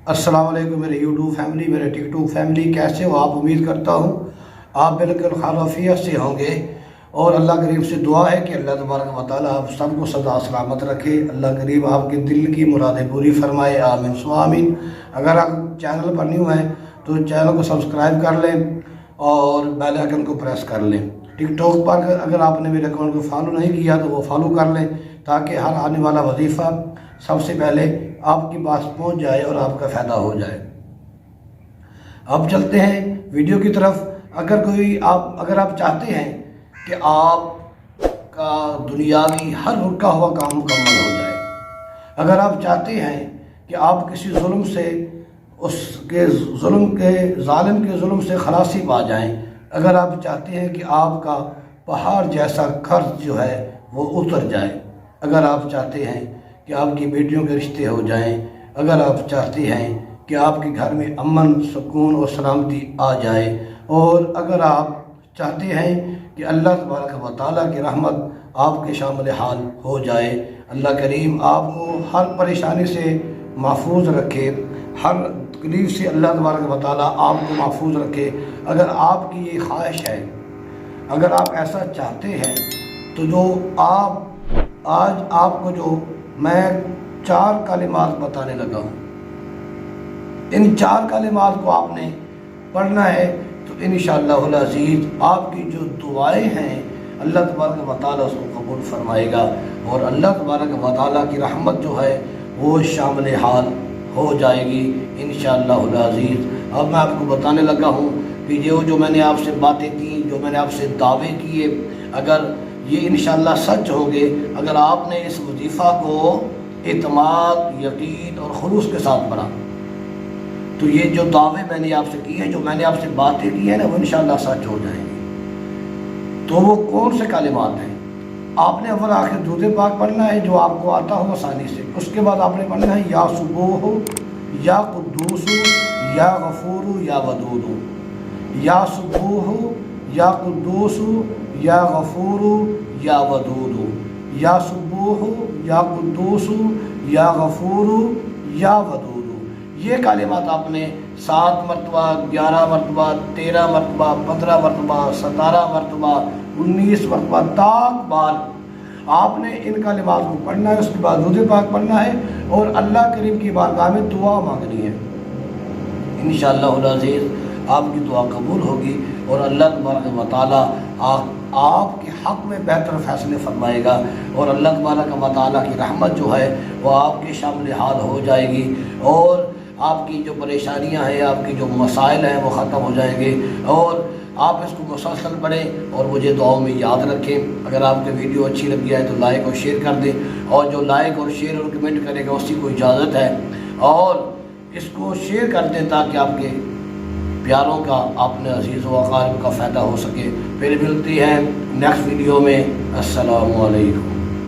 अस्सलाम वालेकुम मेरे यूट्यूब फैमिली, मेरे टिकटॉक फैमिली, कैसे हो आप? उम्मीद करता हूँ आप बिल्कुल खैरियत से होंगे। और अल्लाह करीम से दुआ है कि अल्लाह तबारक व तआला आप सबको सदा सलामत रखे। अल्लाह करीम आपके दिल की मुरादें पूरी फरमाए, आमीन सु आमीन। अगर आप चैनल पर न्यू हैं तो चैनल को सब्सक्राइब कर लें और बेल आइकन को प्रेस कर लें। टिकटॉक पर अगर आपने मेरे अकाउंट को फॉलो नहीं किया तो वो फॉलो कर लें, ताकि हर आने वाला वजीफ़ा सबसे पहले आपके पास पहुंच जाए और आपका फ़ायदा हो जाए। अब चलते हैं वीडियो की तरफ। अगर आप चाहते हैं कि आपका दुनियावी हर रुका हुआ काम मुकम्मल हो जाए, अगर आप चाहते हैं कि आप किसी जुल्म से ज़ालिम के जुल्म से खलासी पा जाएं, अगर आप चाहते हैं कि आपका पहाड़ जैसा कर्ज जो है वो उतर जाए, अगर आप चाहते हैं कि आपकी बेटियों के रिश्ते हो जाएं, अगर आप चाहते हैं कि आपके घर में अमन सुकून और सलामती आ जाए, और अगर आप चाहते हैं कि अल्लाह तबारक व तआला की रहमत आपके शामिल हाल हो जाए, अल्लाह करीम आपको हर परेशानी से महफूज रखे, हर तकलीफ़ से अल्लाह तबारक व तआला आपको महफूज रखे। अगर आपकी ये ख्वाहिश है, अगर आप ऐसा चाहते हैं, तो जो आप आज आपको जो मैं 4 कलिमात बताने लगा हूँ, इन 4 कलिमात को आपने पढ़ना है, तो इंशाअल्लाहुल अज़ीज़ आपकी जो दुआएं हैं अल्लाह तबारक व तआला उसको कबूल फरमाएगा, और अल्लाह तबारक व तआला की रहमत जो है वो शामिल हाल हो जाएगी इंशाअल्लाहुल अज़ीज़। अब मैं आपको बताने लगा हूँ कि जो मैंने आपसे बातें की, जो मैंने आपसे दावे किए, अगर ये इंशाअल्लाह सच होंगे, अगर आपने इस वजीफ़ा को इत्माद, यकीन और खुलूस के साथ पढ़ा, तो ये जो दावे मैंने आपसे किए, जो मैंने आपसे बातें की है ना, वो इंशाअल्लाह सच हो जाएंगे। तो वो कौन से कलिमात हैं? आपने अव्वल आखिर दुरूद पाक पढ़ना है, जो आपको आता हो आसानी से। उसके बाद आपने पढ़ना है या सुबूह या कुद्दूस या गफूर या वदूद, या सुबूह या कुद्दूस या गफूर या वदूद, या सुबूह या कुद्दूस या गफूर या वदूद। ये कलिमात आपने 7 मरतबा, 11 मरतबा, 13 मरतबा, 15 मरतबा, 17 मरतबा, 19 मरतबा तक बार आपने इन कलिमात को पढ़ना है। उसके बाद दुरूद पाक पढ़ना है और अल्लाह करीम की बारगाह में दुआ मांगनी है। इंशाअल्लाहुल अज़ीज़ आपकी दुआ कबूल होगी और अल्लाह तबारक व तआला आपके हक़ में बेहतर फ़ैसले फरमाएगा, और अल्लाह तबारक व तआला की रहमत जो है वो आपके शामिल हाल हो जाएगी, और आपकी जो परेशानियां हैं, आपकी जो मसाइल हैं वो ख़त्म हो जाएंगे। और आप इसको मुसलसल पढ़ें और मुझे दुआओं में याद रखें। अगर आपकी वीडियो अच्छी लगी है तो लाइक और शेयर कर दें, और जो लाइक और शेयर और कमेंट करेगा उसी को इजाज़त है, और इसको शेयर कर दें ताकि आपके प्यारों का, अपने अजीज़ व अक़ारिब का फ़ायदा हो सके। फिर मिलती हैं नेक्स्ट वीडियो में। अस्सलामु अलैकुम।